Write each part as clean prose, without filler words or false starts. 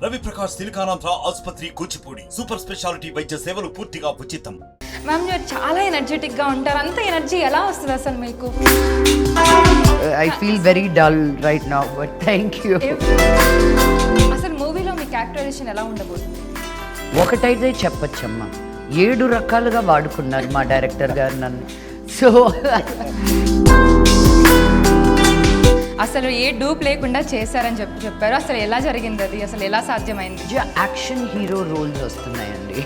రవి ప్రకాష్ సిలికానాంధ్ర ఆసుపత్రి Kuchipudi super speciality వైద్య సేవలు పూర్తిగా ఉచితం. మ్యామ్ మీరు చాలా ఎనర్జెటిక్ గా ఉంటారు. అంత ఎనర్జీ ఎలా వస్తుంది అసలు మీకు? I feel very dull right now, but thank you. అసలు మూవీలో మీ క్యారెక్టరైజేషన్ ఎలా ఉండబోతుంది? ఒకటైతే చెప్పొచ్చమ్మా, 7 రకాలుగా వాడుకున్నారు మా డైరెక్టర్ గారు నన్ను. సో అసలు ఏ డూప్ లేకుండా చేశారని చెప్పారు. అసలు ఎలా జరిగింది అది? అసలు ఎలా సాధ్యమైంది? యాక్షన్ హీరో రోల్స్ వస్తున్నాయండి.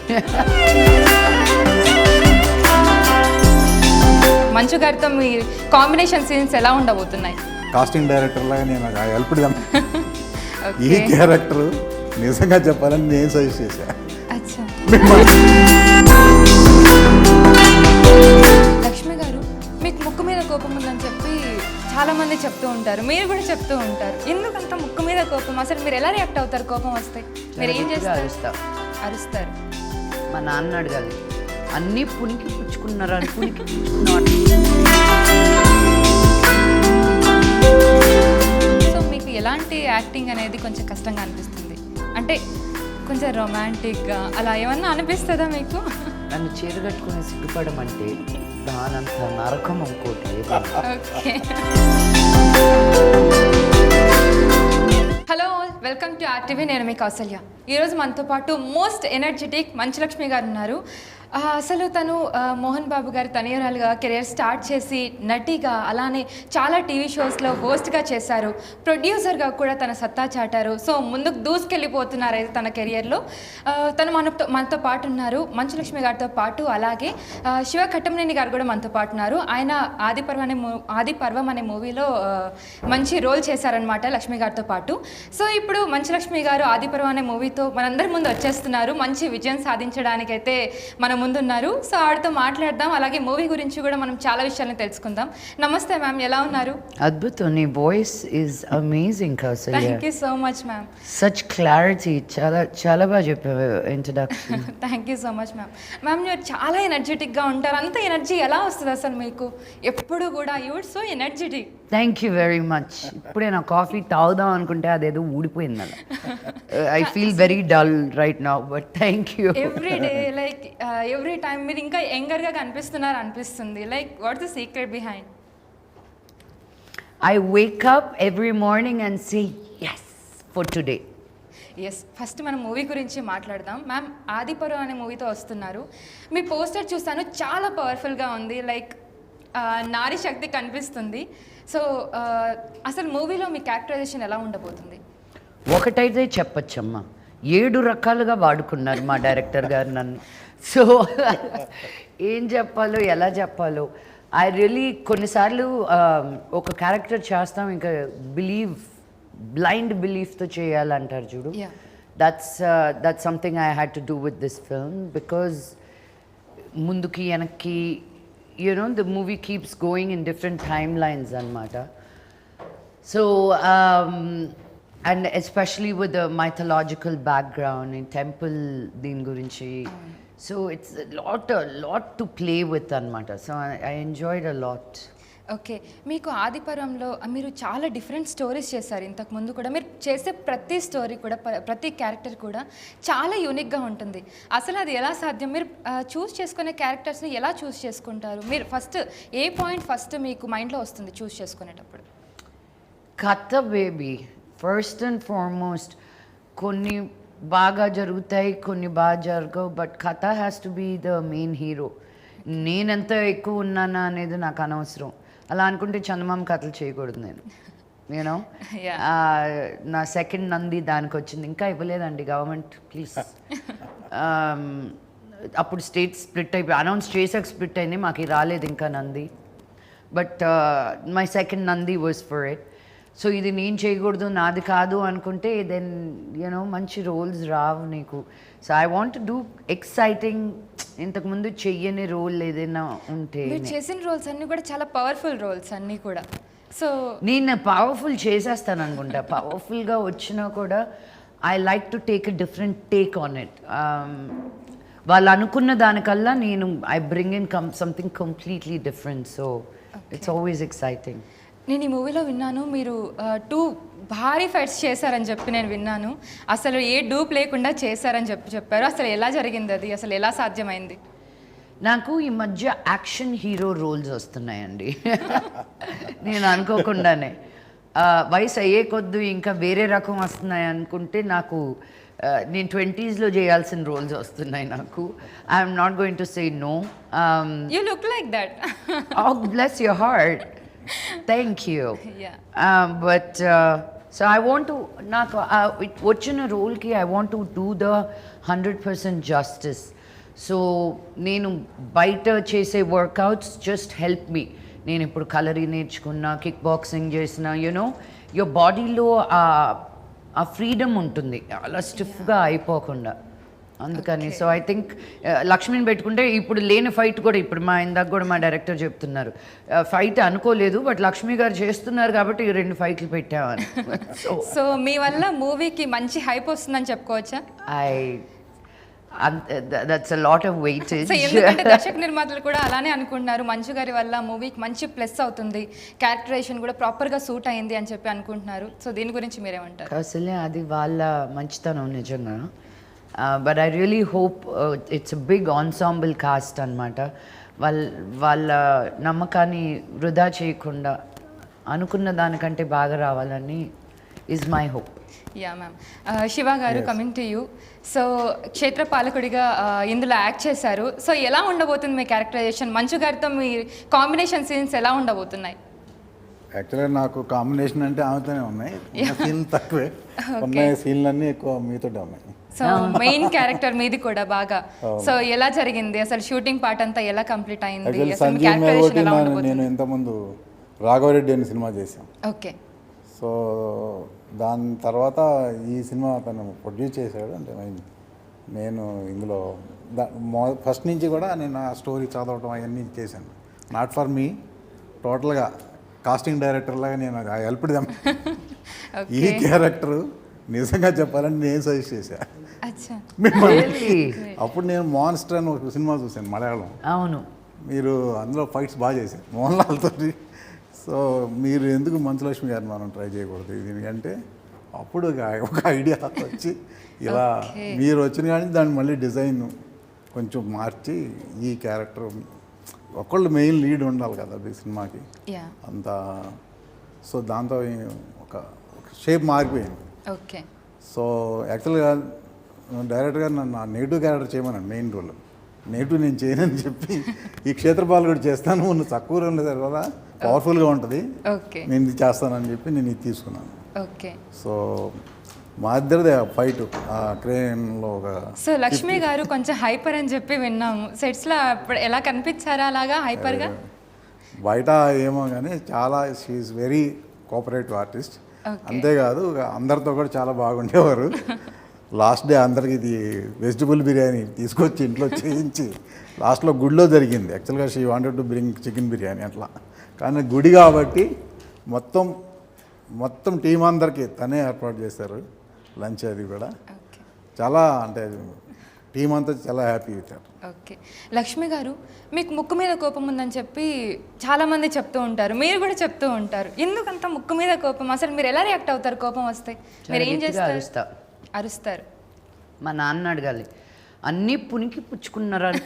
మంచు గారితో మీ కాంబినేషన్ సీన్స్ ఎలా ఉండబోతున్నాయి? కాస్టింగ్ డైరెక్టర్ లాగా నేను హెల్ప్ ఈ క్యారెక్టర్ నిజంగా చెప్పాలని నేను సజెస్ట్ చేశాను. అచ్చా. లక్ష్మి గారు, మీకు ముక్కు మీద కోపం ఉందని చెప్పి చాలా మంది చెప్తూ ఉంటారు, మీరు కూడా చెప్తూ ఉంటారు. ఎందుకంత ముక్కు మీద కోపం? అసలు మీరు ఎలా రియాక్ట్ అవుతారు కోపం వస్తే? మీరు ఏం చేస్తారు? అరుస్తారు. మా నాన్న అడగాలి, అన్నీ పునికి పుచ్చుకున్నారు అని పునికి పుచ్చుకున్నారు. సో మీకు ఎలాంటి యాక్టింగ్ అనేది కొంచెం కష్టంగా అనిపిస్తుంది? అంటే కొంచెం రొమాంటిక్గా అలా ఏమన్నా అనిపిస్తుందా మీకు? నన్ను చీర కట్టుకుని సిగ్గుపడమంటే దానంత నరకం ఇంకోటి. Okay. Hello, welcome to RTV. నేను మీ కౌసల్య. ఈరోజు మనతో పాటు మోస్ట్ ఎనర్జెటిక్ మంచులక్ష్మి గారు ఉన్నారు. అసలు తను మోహన్ బాబు గారి తనయురాలుగా కెరియర్ స్టార్ట్ చేసి నటిగా, అలానే చాలా టీవీ షోస్లో హోస్ట్గా చేశారు. ప్రొడ్యూసర్గా కూడా తన సత్తా చాటారు. సో ముందుకు దూసుకెళ్ళిపోతున్నారు అయితే తన కెరియర్లో. తను మనతో పాటు ఉన్నారు. మంచులక్ష్మి గారితో పాటు అలాగే శివ కట్టమనేని గారు కూడా మనతో పాటు ఉన్నారు. ఆయన ఆదిపర్వం అనే మూవీలో మంచి రోల్ చేశారనమాట లక్ష్మి గారితో పాటు. సో ఇప్పుడు మంచులక్ష్మి గారు ఆదిపర్వం అనే మూవీతో మనందరి ముందు వచ్చేస్తున్నారు. మంచి విజయం సాధించడానికైతే మన ముందున్నారు. సో ఆవిడతో మాట్లాడదాం, అలాగే మూవీ గురించి కూడా మనం చాలా విషయాలను తెలుసుకుందాం. నమస్తే మ్యామ్, ఎలా ఉన్నారు? అద్భుతం, నీ voice is amazing Kausalya. Thank you so much ma'am. Such clarity, చాలా చాలా బాగా చెప్పావు introduction. Thank you so much ma'am. Ma'am మీరు చాలా ఎనర్జెటిక్గా ఉంటారు. అంత ఎనర్జీ ఎలా వస్తుంది అసలు మీకు? ఎప్పుడు కూడా you are so energetic. Thank you very much. ఇప్పుడే నా కాఫీ తాగుదాం అనుకుంటే అదేదో ఊడిపోయింది అలా. I feel very dull right now, but thank you. Every day like every time మీరు ఇంకా యంగర్గా కనిపిస్తున్నారు అనిపిస్తుంది. Like what's the secret behind? I wake up every morning and say yes for today. Yes, first మనం movie గురించి మాట్లాడదాం. Ma'am Adiparvam అనే మూవీతో వస్తున్నారు. మీ పోస్టర్ చూస్తాను, చాలా పవర్ఫుల్గా ఉంది. లైక్ నారీ శక్తి కనిపిస్తుంది. సో అసలు మూవీలో మీ క్యారెక్టరైజేషన్ ఎలా ఉండబోతుంది? ఒకటైతే చెప్పొచ్చమ్మా, 7 రకాలుగా వాడుకున్నారు మా డైరెక్టర్ గారు నన్ను. సో ఏం చెప్పాలో ఎలా చెప్పాలో ఐ రియలీ కొన్నిసార్లు ఒక క్యారెక్టర్ చేస్తాం, ఇంకా బ్లైండ్ బిలీఫ్తో చేయాలంటారు చూడు. That's something I had to do with this film, because ముందుకి వెనక్కి the movie keeps going in different timelines anamata. So and especially with the mythological background in temple din gurinchi, so it's a lot to play with anamata. So I enjoyed a lot. Okay, మీకు ఆదిపర్వంలో మీరు చాలా different stories చేశారు. ఇంతకు ముందు కూడా మీరు చేసే ప్రతి స్టోరీ కూడా, ప్రతి క్యారెక్టర్ కూడా చాలా యూనిక్గా ఉంటుంది. అసలు అది ఎలా సాధ్యం? మీరు చూస్ చేసుకునే క్యారెక్టర్స్ని ఎలా చూస్ చేసుకుంటారు? మీరు ఫస్ట్ ఏ పాయింట్ ఫస్ట్ మీకు మైండ్లో వస్తుంది చూస్ చేసుకునేటప్పుడు? కథ బేబీ, ఫస్ట్ అండ్ ఫార్మోస్ట్. కొన్ని బాగా జరుగుతాయి, కొన్ని బాగా జరగవు, బట్ కథ has to be the main hero. నేనెంత ఎక్కువ ఉన్నానా అనేది నాకు అనవసరం. అలా అనుకుంటే చందమామ కథలు చేయకూడదు నేను. యూనో నా సెకండ్ నంది దానికి వచ్చింది, ఇంకా ఇవ్వలేదండి గవర్నమెంట్, ప్లీజ్. అప్పుడు స్టేట్ స్ప్లిట్ అయిపోయి అనౌన్స్ చేసాక స్ప్లిట్ అయింది, మాకు రాలేదు ఇంకా Nandi. But my second Nandi was for it. So ఇది నేను చేయకూడదు, నాది కాదు అనుకుంటే దెన్ మంచి రోల్స్ రావు నీకు. So I want do exciting, ఇంతకుముందు చెయ్యని రోల్ ఏదైనా ఉంటే. మీరు చేసిన రోల్స్ అన్నీ కూడా చాలా పవర్ఫుల్ రోల్స్ అన్నీ కూడా. సో నేను పవర్ఫుల్ చేసేస్తాను అనుకుంటా. పవర్ఫుల్గా వచ్చినా కూడా I like to take a different take on it. వాళ్ళు అనుకున్న దానికల్లా నేను I bring in something completely different. So it's always exciting. నేను ఈ మూవీలో విన్నాను మీరు 2 భారీ ఫైట్స్ చేశారని చెప్పి నేను విన్నాను. అసలు ఏ డూప్ లేకుండా చేశారని చెప్పారు. అసలు ఎలా జరిగింది అది, అసలు ఎలా సాధ్యమైంది? నాకు ఈ మధ్య యాక్షన్ హీరో రోల్స్ వస్తున్నాయండి. నేను అనుకోకుండానే వయసు అయ్యే కొద్దు ఇంకా వేరే రకం వస్తున్నాయి అనుకుంటే నాకు నేను 20s చేయాల్సిన రోల్స్ వస్తున్నాయి నాకు. I'm not going to say no. You look like that. Oh, bless your heart. Thank you. Yeah. But so I want to నాకు వచ్చిన రోల్కి I want to do the 100% justice. So నేను బయట చేసే workouts just help me. నేను ఇప్పుడు కలరీ నేర్చుకున్నా, kick boxing చేసిన, యూనో యువర్ బాడీలో ఆ ఫ్రీడమ్ ఉంటుంది అలా స్టిఫ్గా అయిపోకుండా. అందుకని సో ఐ థింక్ లక్ష్మిని పెట్టుకుంటే ఇప్పుడు లేని ఫైట్ కూడా ఇప్పుడు ఇందాక కూడా మా డైరెక్టర్ చెప్తున్నారు ఫైట్ అనుకోలేదు బట్ లక్ష్మి గారు చేస్తున్నారు కాబట్టి 2 ఫైట్లు పెట్టామని. సో మీ వల్ల మూవీకి మంచి హైప్ వస్తుందని చెప్పుకోవచ్చా? That's a lot of weightage. So ఎందుకంటే దర్శక నిర్మాతలు కూడా అలానే అనుకుంటున్నారు, మంచు గారి వల్ల మూవీకి మంచి ప్లస్ అవుతుంది, క్యారెక్టరేషన్ కూడా ప్రాపర్గా సూట్ అయింది అని చెప్పి అనుకుంటున్నారు. సో దీని గురించి మీరేమంటారు? అసలే అది వాళ్ళ మంచితనం నిజంగా. But I really hope it's a big ensemble cast అనమాట. వాళ్ళ నమ్మకాన్ని వృధా చేయకుండా అనుకున్న దానికంటే బాగా రావాలని is my hope. Yeah ma'am. Shiva garu, coming to you. So క్షేత్రపాలకుడిగా ఇందులో యాక్ట్ చేశారు. సో ఎలా ఉండబోతుంది మీ క్యారెక్టరైజేషన్? మంచు గారితో మీ కాంబినేషన్ సీన్స్ ఎలా ఉండబోతున్నాయి? యాక్చువల్గా నాకు కాంబినేషన్ అంటే ఆమెతోనే ఉన్నాయి, సీన్లు తక్కువే ఉన్న సీన్లన్నీ ఎక్కువ మీతోటే ఉన్నాయి. సో మెయిన్ క్యారెక్టర్ మీది కూడా బాగా. సో ఎలా జరిగింది అసలు షూటింగ్ పార్ట్ అంతా ఎలా కంప్లీట్ అయింది? నేను ఇంతకుముందు రాఘవరెడ్డి అనే సినిమా చేశాను. ఓకే. సో దాని తర్వాత ఈ సినిమా తను ప్రొడ్యూస్ చేశాడు. అంటే నేను ఇందులో ఫస్ట్ నుంచి కూడా నేను ఆ స్టోరీ చదవటం అవన్నీ చేశాను. నాట్ ఫర్ మీ, టోటల్గా కాస్టింగ్ డైరెక్టర్ లాగా నేను హెల్ప్ దెమ్. ఈ క్యారెక్టర్ నిజంగా చెప్పాలంటే నేను సజెస్ట్ చేశాను. అప్పుడు నేను మాన్స్టర్ అని ఒక సినిమా చూశాను మలయాళం. అవును, మీరు అందులో ఫైట్స్ బాగా చేశారు మోహన్ లాల్తో. సో మీరు ఎందుకు మంచులక్ష్మి గారిని మనం ట్రై చేయకూడదు ఇది అంటే అప్పుడు ఒక ఐడియా వచ్చి ఇలా మీరు వచ్చిన కానీ దాన్ని మళ్ళీ డిజైన్ కొంచెం మార్చి ఈ క్యారెక్టర్ ఒకళ్ళు మెయిన్ లీడ్ ఉండాలి కదా ఈ సినిమాకి అంత. సో దాంతో ఒక షేప్ మారిపోయింది. ఓకే. సో యాక్చువల్గా డైరెక్టర్ గారు నన్ను నెగిటివ్ క్యారెక్టర్ చేయమన్నాను, మెయిన్ రోల్. నెగిటివ్ నేను చేయనని చెప్పి ఈ క్షేత్రపాలు కూడా చేస్తాను, నువ్వు తక్కువ ఉండదు కదా, పవర్ఫుల్గా ఉంటుంది, నేను ఇది చేస్తానని చెప్పి నేను ఇది తీసుకున్నాను. ఓకే. సో మా ఇద్దరిదే ఫైట్ ఆ క్రేన్లో ఒక. సో లక్ష్మి గారు కొంచెం హైపర్ అని చెప్పి విన్నాము, సెట్స్లో ఎలా కనిపించారా అలాగా హైపర్గా? బయట ఏమో కానీ చాలా షీఈస్ వెరీ కోఆపరేటివ్ ఆర్టిస్ట్. అంతేకాదు అందరితో కూడా చాలా బాగుండేవారు. లాస్ట్ డే అందరికి ఇది వెజిటబుల్ బిర్యానీ తీసుకొచ్చి ఇంట్లో చేయించి లాస్ట్లో గుడిలో జరిగింది. యాక్చువల్గా she wanted to bring chicken biryani అట్లా, కానీ గుడి కాబట్టి మొత్తం టీం అందరికీ తనే ఏర్పాటు చేశారు లంచ్ అది కూడా. చాలా అంటే టీం అంతా చాలా హ్యాపీ అవుతారు. ఓకే. లక్ష్మి గారు, మీకు ముక్కు మీద కోపం ఉందని చెప్పి చాలామంది చెప్తూ ఉంటారు, మీరు కూడా చెప్తూ ఉంటారు. ఎందుకంత ముక్కు మీద కోపం? అసలు మీరు ఎలా రియాక్ట్ అవుతారు కోపం వస్తే? మీరు ఏం చేస్తారు? అరుస్తారు. మా నాన్న అడగాలి, అన్నీ పునికి పుచ్చుకున్నాడు,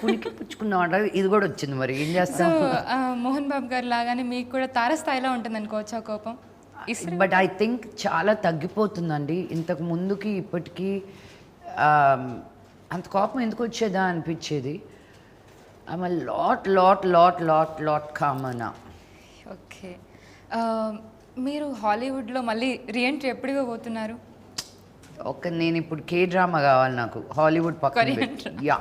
ఇది కూడా వచ్చింది, మరి ఏం చేస్తాం? సో మోహన్ బాబు గారు లాగానే మీకు కూడా తారస్థాయిలో ఉంటుంది అనుకోవచ్చా కోపం? బట్ ఐ థింక్ చాలా తగ్గిపోతుందండి. ఇంతకు ముందుకి ఇప్పటికీ అంత కోపం ఎందుకు వచ్చేదా అనిపించేది. I'm lot calmer. ఓకే. మీరు హాలీవుడ్లో మళ్ళీ రీఎంట్రీ ఎప్పుడు ఇవ్వబోతున్నారు? నేను ఇప్పుడు కే డ్రామా కావాలి నాకు, హాలీవుడ్ పక్కన. Yeah,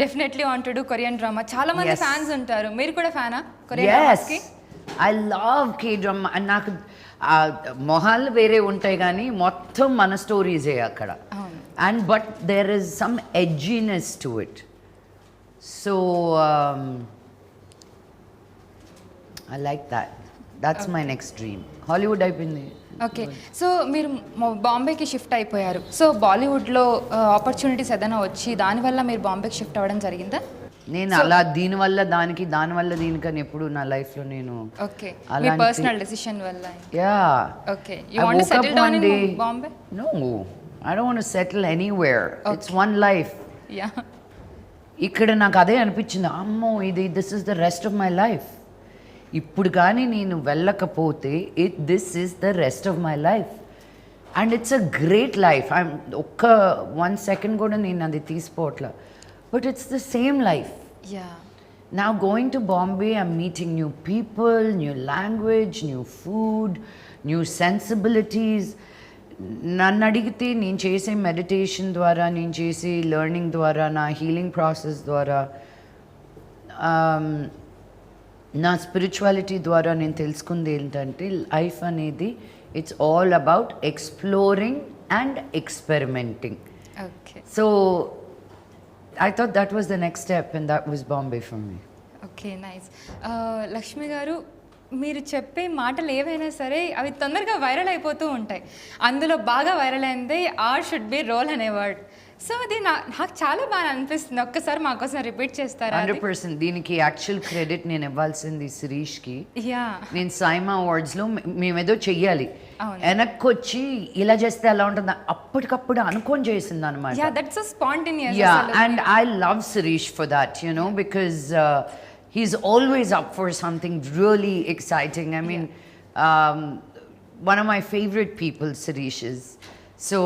definitely want to do Korean drama. చాలా మంది ఫ్యాన్స్ ఉంటారు, మీరు కూడా ఫ్యానా కొరియన్ డ్రామాస్కి? I love K drama. నాకు మొహాలు వేరే ఉంటాయి కానీ మొత్తం మన స్టోరీసే అక్కడ. And but there is some edginess to it. So I like that's my next dream. Hollywood అయిపోయింది. ఓకే. సో మీరు బాంబేకి షిఫ్ట్ అయిపోయారు. సో బాలీవుడ్లో ఆపర్చునిటీస్ ఏదైనా వచ్చి దానివల్ల మీరు బాంబేకి షిఫ్ట్ అవ్వడం జరిగిందా? నేను అలా దీనివల్ల దీనికని ఎప్పుడు నా లైఫ్లో నేను ఓకే మీ అలాంటి- పర్సనల్ డెసిషన్ వల్ల yeah okay you want to settle down in Bombay No, I don't want to settle anywhere. It's one life. Yeah ఇక్కడ నాకు అదే అనిపించింది, అమ్మో this is the rest of my life. ఇప్పుడు కానీ నేను వెళ్ళకపోతే this is the rest of my life and it's a great life. ఒక్క 1 సెకండ్ కూడా నేను అది తీసుకోవట్లా, but it's the same life. Yeah Now going to Bombay, I'm meeting new people, new language, new food, new sensibilities. నన్ను అడిగితే నేను చేసే meditation ద్వారా, నేను చేసే లెర్నింగ్ ద్వారా, నా హీలింగ్ ప్రాసెస్ ద్వారా, నా స్పిరిచువాలిటీ ద్వారా నేను తెలుసుకుంది ఏంటంటే లైఫ్ అనేది it's all about exploring and experimenting. Okay So I thought that was the next step and that was Bombay for me. Okay nice. Lakshmi గారు మీరు చెప్పే మాటలు ఏవైనా సరే అవి తొందరగా వైరల్ అయిపోతూ ఉంటాయి. అందులో బాగా వైరల్ అయింది ఆర్ షుడ్ బి రోల్ అనే వర్డ్. సో అది నాకు చాలా బాగా అనిపిస్తుంది. ఒక్కసారి మాకోసం రిపీట్ చేస్తారా? 100%. దీనికి యాక్చువల్ క్రెడిట్ నేను ఇవ్వాల్సింది శిరీష్కి. యా నేను సైమా అవార్డ్స్లో మేమేదో చెయ్యాలి, అవును. వెనక్కి వచ్చి ఇలా చేస్తే ఎలా ఉంటుంది అప్పటికప్పుడు అనుకొని చేసింది అనమాట. Yeah that's so spontaneous. Yeah, and I love Sirish for that, you know, because he's always up for something really exciting. I mean, one of my favorite people, Sirish is. So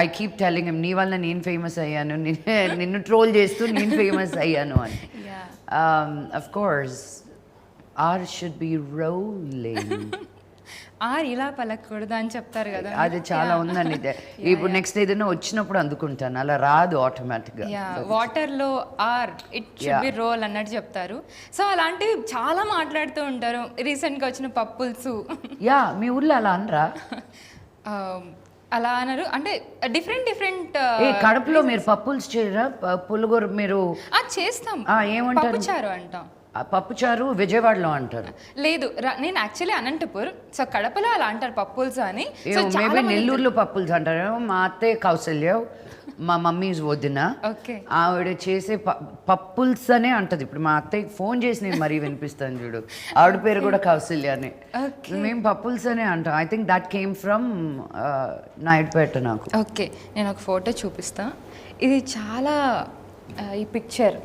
I keep telling him, నీ వల్ల నేను famous అయ్యాను, నిన్ను troll చేస్తూ నేను famous అయ్యాను అని. Yeah Of course, R should be rolling. R ఇలా పలకూడదు అని చెప్తారు కదా. అది చాలా ఉందండి. ఇప్పుడు నెక్స్ట్ ఏదైనా వచ్చినప్పుడు అందుకుంటాను, అలా రాదు ఆటోమేటిక్గా. యా వాటర్లో R it should be roll అన్నట్టు చెప్తారు. సో అలాంటివి చాలా మాట్లాడుతూ ఉంటారు. రీసెంట్గా వచ్చిన పప్పుల్సు యా మీ ఊర్లో అలా అనరా? అలా అనరు అంటే డిఫరెంట్ ఏ కడపలో మీరు పప్పుల్స్ చేయరా? పులుగూర మీరు చేస్తాం. ఏమంటారు? పప్పుచారు అంటాం. పప్పుచారు విజయవాడలో అంటారు. లేదు నేను యాక్చువల్లీ అనంతపూర్, సో కడపలో అలా అంటారు పప్పుల్స్ అని. మేబీ నెల్లూరులో పప్పుల్స్ అంటారు. మా అత్తయ్య కౌసల్య, మా మమ్మీ వదిన, ఓకే ఆవిడ చేసే పప్పుల్స్ అనే అంటది. ఇప్పుడు మా అత్తయ్యకి ఫోన్ చేసి నేను మరీ వినిపిస్తాను చూడు, ఆవిడ పేరు కూడా కౌసల్య అని. మేము పప్పుల్స్ అనే అంటాం. I think that came from Naidupeta. నాకు ఓకే నేను ఒక ఫోటో చూపిస్తా. ఇది చాలా ఈ పిక్చర్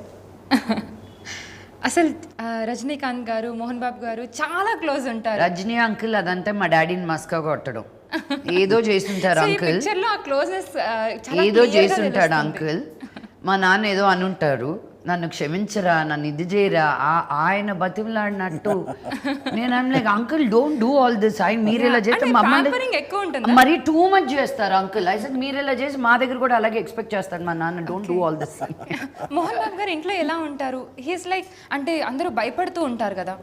అసలు రజనీకాంత్ గారు, మోహన్ బాబు గారు చాలా క్లోజ్ ఉంటారు. రజనీ అంకుల్ అదంతా మా డాడీని మస్కా కొట్టడం ఏదో చేస్తుంటారు అంకుల్, పిక్చర్ లో ఆ క్లోజ్నెస్ ఏదో చేస్తుంటాడు అంకుల్. మా నాన్న ఏదో అనుంటారు, నన్ను క్షమించరా, నన్ను ఇది చేయరా, ఆయన బతిమలాడినట్టు. నేను like uncle don't do all this. ఆయన మీరు ఇలా చేస్తే మరీ టూ మచ్ చేస్తారు అంకుల్. అయితే మీరు ఇలా చేసి మా దగ్గర కూడా అలాగే ఎక్స్పెక్ట్ చేస్తారు మా నాన్న. Don't do all this. Mohan Babu గారు ఇంట్లో ఎలా ఉంటారు? హీస్ లైక్ అంటే అందరూ భయపడుతూ ఉంటారు కదా,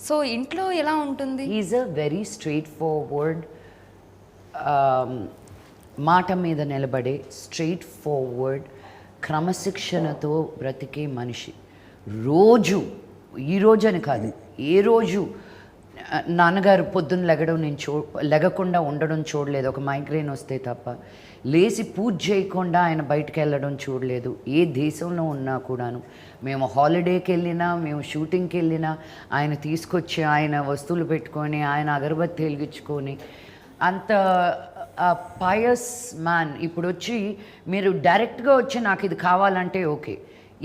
సో ఇంట్లో ఎలా ఉంటుంది? He's a very straightforward, మాట మీద నిలబడే స్ట్రైట్ ఫార్వర్డ్, క్రమశిక్షణతో బ్రతికే మనిషి. రోజు ఈ రోజు అని కాదు, ఏ రోజు నాన్నగారు పొద్దున్న లెగడం నేను లెగకుండా ఉండడం చూడలేదు, ఒక మైగ్రేన్ వస్తే తప్ప. లేచి పూజ చేయకుండా ఆయన బయటకు వెళ్ళడం చూడలేదు. ఏ దేశంలో ఉన్నా కూడాను, మేము హాలిడేకి వెళ్ళినా, మేము షూటింగ్కి వెళ్ళినా ఆయన తీసుకొచ్చి ఆయన వస్తువులు పెట్టుకొని, ఆయన అగరబత్తి వెలిగించుకొని, అంత పయస్ మ్యాన్. ఇప్పుడు వచ్చి మీరు డైరెక్ట్గా వచ్చి నాకు ఇది కావాలంటే ఓకే,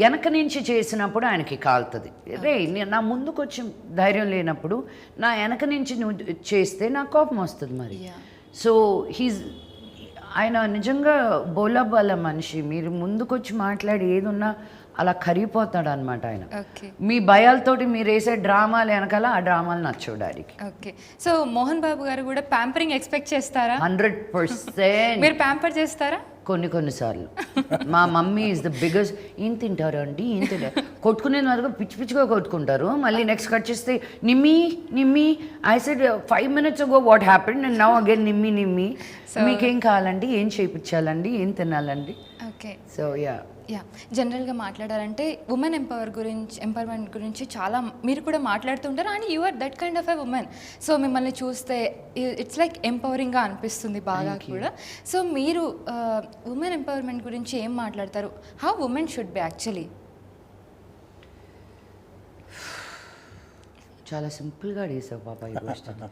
వెనక నుంచి చేసినప్పుడు ఆయనకి కాలుతుంది. రే నా ముందుకు వచ్చి ధైర్యం లేనప్పుడు నా వెనక నుంచి నువ్వు చేస్తే నాకు కోపం వస్తుంది మరి. సో ఆయన నిజంగా బోలాబాల మనిషి. మీరు ముందుకొచ్చి మాట్లాడి ఏదున్నా అలా కరిగిపోతాడు అనమాట ఆయన. మీ భయాలతోటి మీరు వేసే డ్రామాలు వెనకాల ఆ డ్రామాలు నచ్చవు డాడీకి. ఓకే సో మోహన్ బాబు గారు కూడా ప్యాంపరింగ్ ఎక్స్పెక్ట్ చేస్తారా? 100%. మీరు ప్యాంపర్ చేస్తారా? కొన్నిసార్లు మా మమ్మీ ఈజ్ ద బిగ్గెస్ట్. ఏం తింటారు అండి, ఏం తింటారు, కొట్టుకునే వరకు పిచ్చి పిచ్చిగా కొట్టుకుంటారు. మళ్ళీ నెక్స్ట్ కట్ చేస్తే Nimmi I said 5 minutes ago what happened and now again Nimmi. మీకేం కావాలండి, ఏం చేయించాలండి, ఏం తినాలండి. ఓకే సో యా జనరల్గా మాట్లాడాలంటే ఉమెన్ ఎంపవర్మెంట్ గురించి చాలా మీరు కూడా మాట్లాడుతుంటారు and you are that kind of a woman. So మిమ్మల్ని చూస్తే ఇట్స్ లైక్ ఎంపవరింగ్గా అనిపిస్తుంది బాగా కూడా. సో మీరు ఉమెన్ ఎంపవర్మెంట్ గురించి ఏం మాట్లాడతారు? How women should be actually? చాలా సింపుల్గా అడిగేసావు పాప ఈ క్వశ్చన్.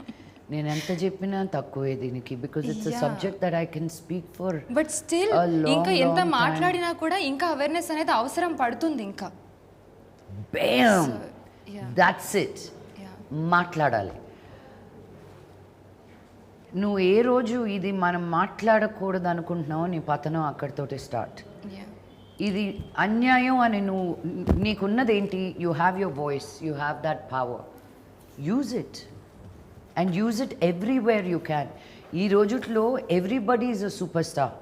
నేను ఎంత చెప్పినా తక్కువే దీనికి, because it's a subject that I can speak for. But still ఇంకా ఎంత మాట్లాడినా కూడా ఇంకా అవేర్నెస్ అనేది అవసరం పడుతుంది ఇంకా. బేమ్, దట్స్ ఇట్. మాట్లాడాలి. నువ్వు ఏ రోజు ఇది మనం మాట్లాడకూడదు అనుకుంటున్నావు, నీ పతనం అక్కడితోటి స్టార్ట్. ఇది అన్యాయం అని నువ్వు నీకున్నది ఏంటి? You have your voice, you have that power, use it and use it everywhere you can. ఈ రోజుట్లో everybody is a super star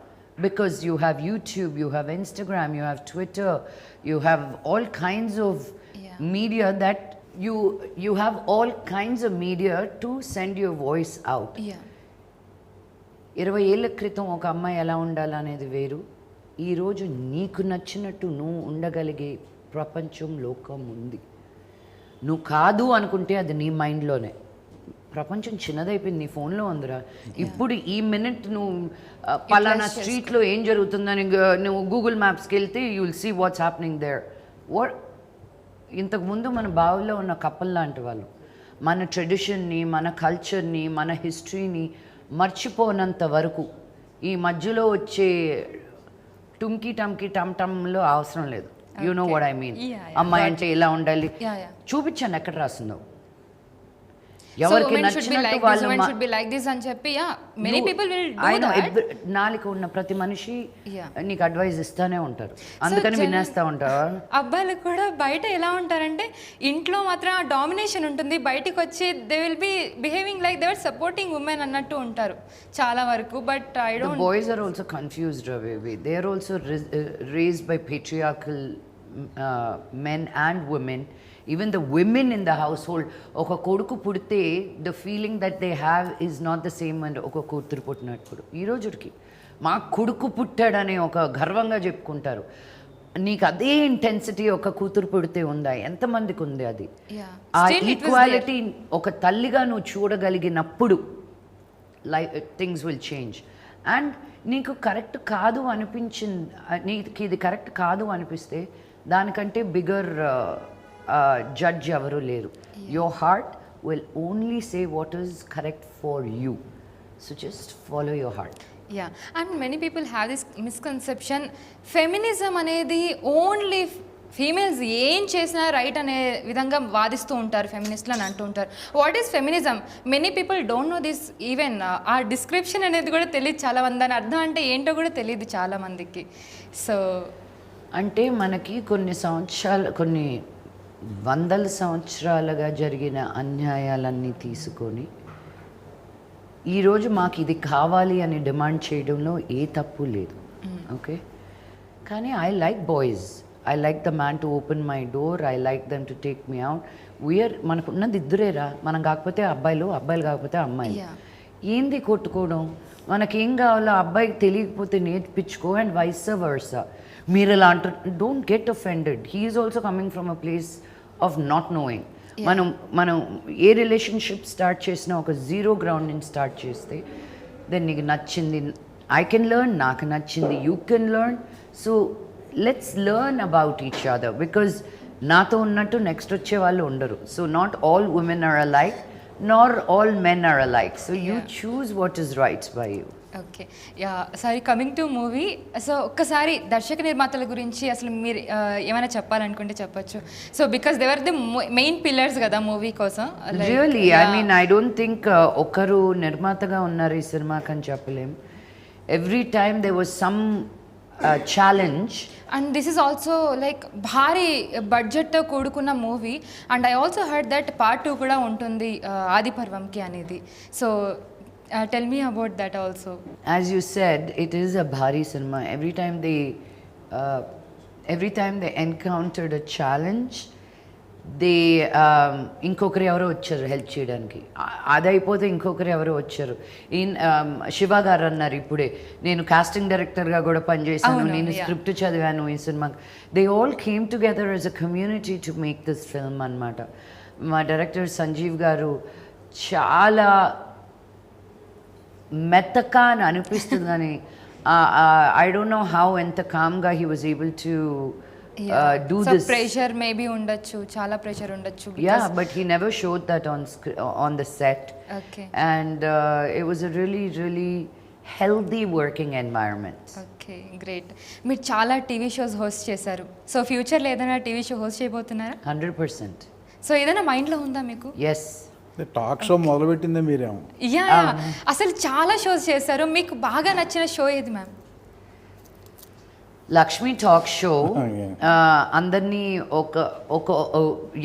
because you have YouTube, you have Instagram, you have Twitter, you have all kinds of media that you have all kinds of media to send your voice out. 20 ఏళ్ల క్రితం ఒక అమ్మాయి ఎలా ఉండాలనేది వేరు, ఈరోజు నీకు నచ్చినట్టు నువ్వు ఉండగలిగే ప్రపంచం, లోకం ఉంది. నువ్వు కాదు అనుకుంటే అది నీ మైండ్లోనే. ప్రపంచం చిన్నదైపోయింది, నీ ఫోన్లో ఉందిరా. ఇప్పుడు ఈ మినిట్ నువ్వు పలానా స్ట్రీట్లో ఏం జరుగుతుందని నువ్వు గూగుల్ మ్యాప్స్కి వెళ్తే you will see what's happening there. ఇంతకుముందు మన బావిలో ఉన్న కప్పల్ లాంటి వాళ్ళు మన ట్రెడిషన్ని, మన కల్చర్ని, మన హిస్టరీని మర్చిపోనంత వరకు ఈ మధ్యలో వచ్చే టుమ్కీ టమ్కీ టమ్ టమ్లో అవసరం లేదు. You know what I mean. అమ్మాయి అంటే ఇలా ఉండాలి, చూపించాను ఎక్కడ రాసిందో. ఎవరికి నచ్చినట్టు వాళ్ళు అని చెప్పి many people will do that. నాలిక ఉన్న ప్రతి మనిషి నీకు అడ్వైస్ ఇస్తానే ఉంటారు, అందుకని వినేస్తా ఉంటారు. అబ్బాయిలు కూడా బయట ఎలా ఉంటారంటే ఇంట్లో మాత్రం ఆ డామినేషన్ ఉంటుంది, బయటికి వచ్చి they will be behaving like they are supporting women అన్నట్టు ఉంటారు చాలా వరకు. But I don't. Boys are also confused అవే. They are also raised by patriarchal men and women. Even the women in the household, ఒక కొడుకు పుడితే the feeling that they have is not the same and ఒక కూతురు పుట్టినప్పుడు. ఈ రోజుకి మా కొడుకు పుట్టాడని ఒక గర్వంగా చెప్పుకుంటారు. నీకు అదే ఇంటెన్సిటీ ఒక కూతురు పుడితే ఉందా? ఎంతమందికి ఉంది అది? ఆ ఈక్వాలిటీ ఒక తల్లిగా నువ్వు చూడగలిగినప్పుడు థింగ్స్ విల్ చేంజ్. అండ్ నీకు కరెక్ట్ కాదు అనిపించింది, నీకు ఇది కరెక్ట్ కాదు అనిపిస్తే దానికంటే బిగ్గర్ జడ్జ్ ఎవరు లేరు. Your heart will only say what is correct for you. So just follow your heart. And many people have this misconception, feminism అనేది ఓన్లీ ఫీమేల్స్ ఏం చేసినా రైట్ అనే విధంగా వాదిస్తూ ఉంటారు ఫెమినిస్ట్లు అని అంటూ ఉంటారు. What is feminism? Many people don't know this. Even ఆ డిస్క్రిప్షన్ అనేది కూడా తెలియదు చాలా మంది, దాని అర్థం అంటే ఏంటో కూడా తెలియదు చాలా మందికి. సో అంటే మనకి కొన్ని వందల సంవత్సరాలుగా జరిగిన అన్యాయాలన్నీ తీసుకొని ఈరోజు మాకు ఇది కావాలి అని డిమాండ్ చేయడంలో ఏ తప్పు లేదు. ఓకే, కానీ I like boys, I like the man to open my door, I like them to take me out. మనకు ఉన్నది ఇద్దరేరా, మనం కాకపోతే అబ్బాయిలు, అబ్బాయిలు కాకపోతే అమ్మాయిలు. ఏంది కొట్టుకోవడం? మనకేం కావాలో అబ్బాయికి తెలియకపోతే నేర్పించుకో, అండ్ వైస్ వర్సా. మీరు ఇలా అంటారు, don't get offended. He's also coming from a place of not knowing. మనం ఏ రిలేషన్షిప్ స్టార్ట్ చేసినా ఒక జీరో గ్రౌండ్ నుంచి స్టార్ట్ చేస్తే దెన్ నీకు నచ్చింది ఐ కెన్ లెర్న్, నాకు నచ్చింది you can learn. So let's learn about each other, because నాతో ఉన్నట్టు నెక్స్ట్ వచ్చే వాళ్ళు ఉండరు. So not all women are alike, nor all men are alike. So you choose what is right by you. Okay, sorry, coming to movie. So ఒక్కసారి దర్శక నిర్మాతల గురించి అసలు మీరు ఏమైనా చెప్పాలనుకుంటే చెప్పచ్చు. So because they are the main pillars కదా మూవీ కోసం. Really I mean I don't think ఒకరు నిర్మాతగా ఉన్నారు ఈ సినిమాకి అని చెప్పలేం. Every time they was some challenge. And this is also like భారీ బడ్జెట్తో కూడుకున్న movie. And I also heard that part 2 కూడా ఉంటుంది ఆది పర్వంకి అనేది. So tell me about that also. As you said, it is a bhari cinema. Every time they encountered a challenge, they ఇంకొకరు ఎవరో వచ్చారు హెల్ప్ చేయడానికి. అది అయిపోతే ఇంకొకరు ఎవరో వచ్చారు. శివ గారు అన్నారు ఇప్పుడే, నేను కాస్టింగ్ డైరెక్టర్గా కూడా పనిచేశాను, నేను స్క్రిప్ట్ చదివాను ఈ సినిమాకి. They all came together as a community to make this film అనమాట. మా డైరెక్టర్ సంజీవ్ గారు చాలా మెత్తగా అని అనిపిస్తుందని, ఐ డోంట్ నో హౌ ఎంత కామ్గా he was able to do so this. Pressure maybe ఉండొచ్చు, చాలా ప్రెషర్ ఉండొచ్చు. Yeah, but he never showed that on the set. Okay And it was a really healthy working environment. Okay great. మీరు చాలా TV shows host చేశారు. So ఫ్యూచర్లో ఏదైనా TV show host చేయబోతున్నారా? 100%. So ఏదైనా మైండ్లో ఉందా మీకు? Yes. టాక్ షో మొదలుపెట్టిందే మీరేమో. యా అసలు చాలా షోస్ చేశారు, మీకు బాగా నచ్చిన షో ఏది ma'am? Lakshmi talk show Yeah. అందరినీ ఒక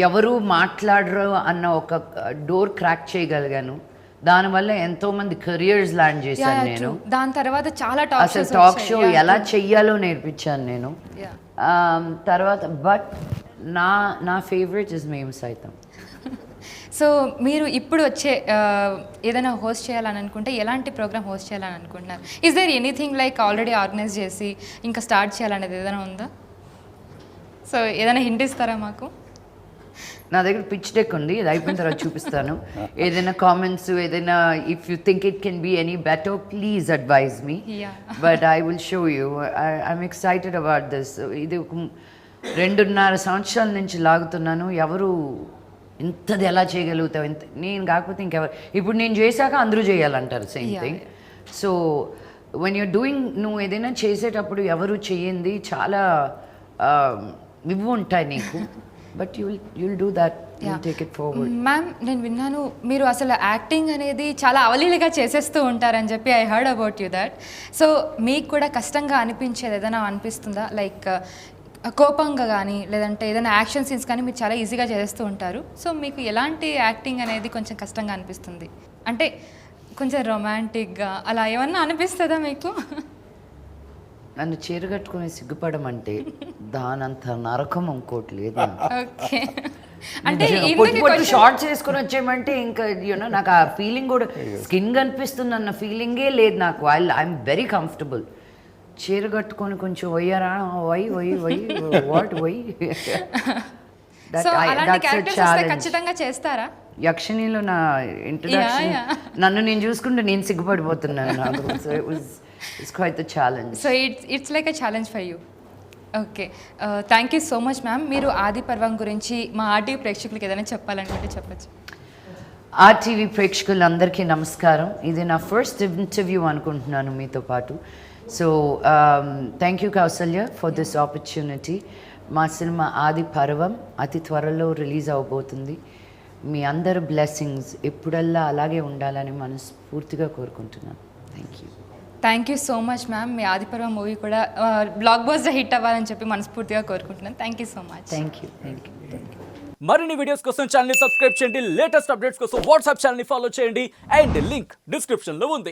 ఎవరు మాట్లాడరు అన్న ఒక డోర్ క్రాక్ చేయగలిగాను. దానివల్ల ఎంతో మంది కెరియర్స్ ల్యాండ్ చేశాను నేను. దాని తర్వాత చాలా టాక్ అసలు షోస్ టాక్ షో ఎలా చెయ్యాలో నేర్పించాను నేను. తర్వాత బట్ నా ఫేవరెట్ ఇస్ మేము సైతం. సో మీరు ఇప్పుడు వచ్చే ఏదైనా హోస్ట్ చేయాలని అనుకుంటే ఎలాంటి ప్రోగ్రామ్ హోస్ట్ చేయాలని అనుకుంటున్నారు? Is there anything like already organise చేసి ఇంకా స్టార్ట్ చేయాలనేది ఏదైనా ఉందా? సో ఏదైనా హింట్ ఇస్తారా మాకు? నా దగ్గర పిచ్ డెక్ ఉంది, ఇది అయిపోయిన తర్వాత చూపిస్తాను. ఏదైనా కామెంట్స్, ఏదైనా if you think it can be any better please advise me. But I will show you. I'm excited about this. ఇది ఒక 2.5 సంవత్సరాల నుంచి లాగుతున్నాను. ఎవరు ఇంతది ఎలా చేయగలుగుతావు, ఇంత నేను కాకపోతే ఇంకెవరు. ఇప్పుడు నేను చేశాక అందరూ చేయాలంటారు same thing. So when you're doing, నువ్వు ఏదైనా చేసేటప్పుడు ఎవరు చేయండి చాలా ఇవి ఉంటాయి నీకు. But you'll do that, you'll take it forward. Ma'am నేను విన్నాను మీరు అసలు యాక్టింగ్ అనేది చాలా అవలీలగా చేసేస్తూ ఉంటారని చెప్పి I heard about you that. So మీకు కూడా కష్టంగా అనిపించేది ఏదైనా అనిపిస్తుందా? లైక్ కోపంగా కానీ లేదంటే ఏదైనా యాక్షన్ సీన్స్ కానీ మీరు చాలా ఈజీగా చేస్తూ ఉంటారు. సో మీకు ఎలాంటి యాక్టింగ్ అనేది కొంచెం కష్టంగా అనిపిస్తుంది? అంటే కొంచెం రొమాంటిక్గా అలా ఏమన్నా అనిపిస్తుందా మీకు? నన్ను చీరగట్టుకుని సిగ్గుపడమంటే దానంత నరకం ఇంకోటి లేదు. ఓకే అంటే పొట్టు షార్ట్స్ వేసుకొని వచ్చేయమంటే ఇంకా యూనో నాకు ఆ ఫీలింగ్ కూడా స్కిన్ కనిపిస్తుంది అన్న ఫీలింగే లేదు నాకు. I'm very comfortable. చీర కట్టుకొని కొంచెం వయ్యారా వై వాట్ వై. సో అలాంటి క్యారెక్టర్స్ వస్తే ఖచ్చితంగా చేస్తారా? యక్షిణిలో నా ఇంట్రడక్షన్ నన్ను నేను చూసుకుంటే నేను సిగ్గుపడిపోతున్నాను నాకు. So it's quite the challenge. So it's like a challenge for you. Okay thank you so much ma'am. మీరు ఆది పర్వం గురించి మా ఆర్టీవీ ప్రేక్షకులకు ఏదైనా చెప్పాలనుకుంటే చెప్పచ్చు. ఆర్టీవీ ప్రేక్షకులందరికీ నమస్కారం. ఇది నా ఫస్ట్ ఇంటర్వ్యూ అనుకుంటున్నాను మీతో పాటు. So thank you Kausalya for this opportunity. మా సినిమా ఆది పర్వం అతి త్వరలో రిలీజ్ అవబోతుంది. మీ అందరి బ్లెస్సింగ్స్ ఎప్పుడల్లా అలాగే ఉండాలని మనస్ఫూర్తిగా కోరుకుంటున్నాను. Thank you so much ma'am. మీ ఆది పర్వం మూవీ కూడా బ్లాక్ బస్టర్ హిట్ అవ్వాలని చెప్పి మనస్ఫూర్తిగా కోరుకుంటున్నాను. Thank you so much. Thank you. మరిన్ని వీడియోస్ కోసం ఛానల్ ని సబ్స్క్రైబ్ చేయండి. లేటెస్ట్ అప్డేట్స్ కోసం వాట్సాప్ ఛానల్ ని ఫాలో చేయండి. అండ్ లింక్ డిస్క్రిప్షన్ లో ఉంది.